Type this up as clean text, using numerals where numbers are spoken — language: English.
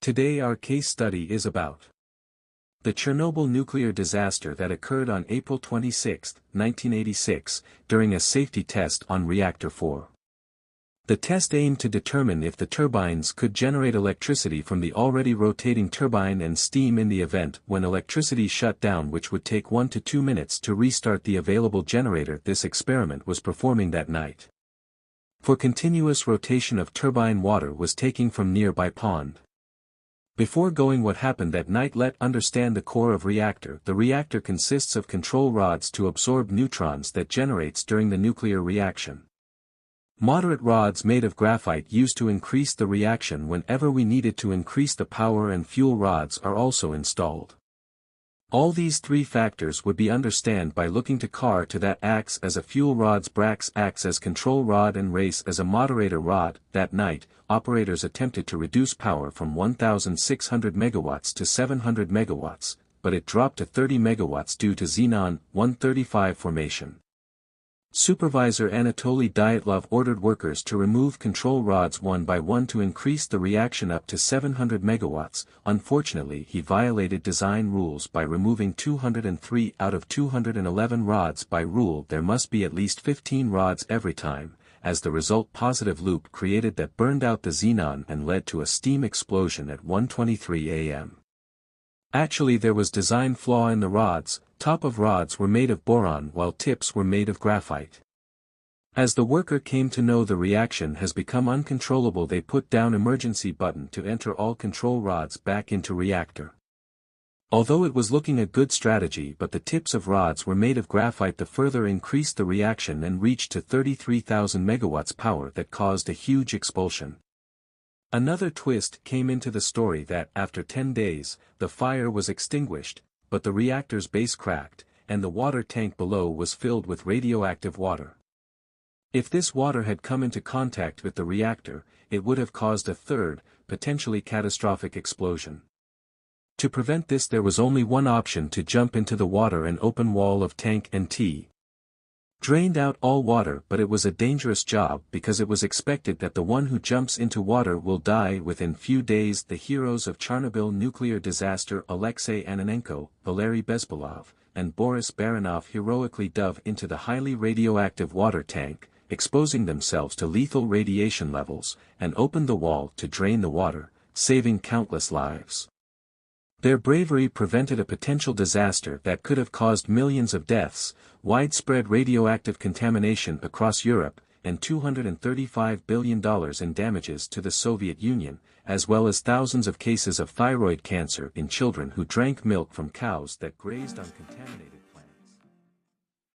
Today our case study is about the Chernobyl nuclear disaster that occurred on April 26, 1986, during a safety test on Reactor 4. The test aimed to determine if the turbines could generate electricity from the already rotating turbine and steam in the event when electricity shut down, which would take 1 to 2 minutes to restart the available generator this experiment was performing that night. For continuous rotation of turbine, water was taken from nearby pond. Before going what happened that night, let's understand the core of reactor. The reactor consists of control rods to absorb neutrons that generates during the nuclear reaction. Moderate rods made of graphite used to increase the reaction whenever we needed to increase the power, and fuel rods are also installed. All these three factors would be understand by looking to car to that acts as a fuel rods, brax acts as control rod, and race as a moderator rod. That night, operators attempted to reduce power from 1,600 megawatts to 700 megawatts, but it dropped to 30 megawatts due to xenon 135 formation. Supervisor Anatoly Dyatlov ordered workers to remove control rods one by one to increase the reaction up to 700 megawatts. Unfortunately, he violated design rules by removing 203 out of 211 rods. By rule, there must be at least 15 rods every time. As the result, positive loop created that burned out the xenon and led to a steam explosion at 1:23 a.m. Actually, there was design flaw in the rods. Top of rods were made of boron while tips were made of graphite. As the worker came to know the reaction has become uncontrollable, they put down emergency button to enter all control rods back into reactor. Although it was looking a good strategy, but the tips of rods were made of graphite, the further increased the reaction and reached to 33,000 megawatts power that caused a huge expulsion. Another twist came into the story that after 10 days, the fire was extinguished, but the reactor's base cracked, and the water tank below was filled with radioactive water. If this water had come into contact with the reactor, it would have caused a third, potentially catastrophic explosion. To prevent this, there was only one option: to jump into the water and open wall of tank and drained out all water, but it was a dangerous job because it was expected that the one who jumps into water will die within few days. The heroes of Chernobyl nuclear disaster, Alexei Ananenko, Valery Bezbalov, and Boris Baranov, heroically dove into the highly radioactive water tank, exposing themselves to lethal radiation levels, and opened the wall to drain the water, saving countless lives. Their bravery prevented a potential disaster that could have caused millions of deaths, widespread radioactive contamination across Europe, and $235 billion in damages to the Soviet Union, as well as thousands of cases of thyroid cancer in children who drank milk from cows that grazed on contaminated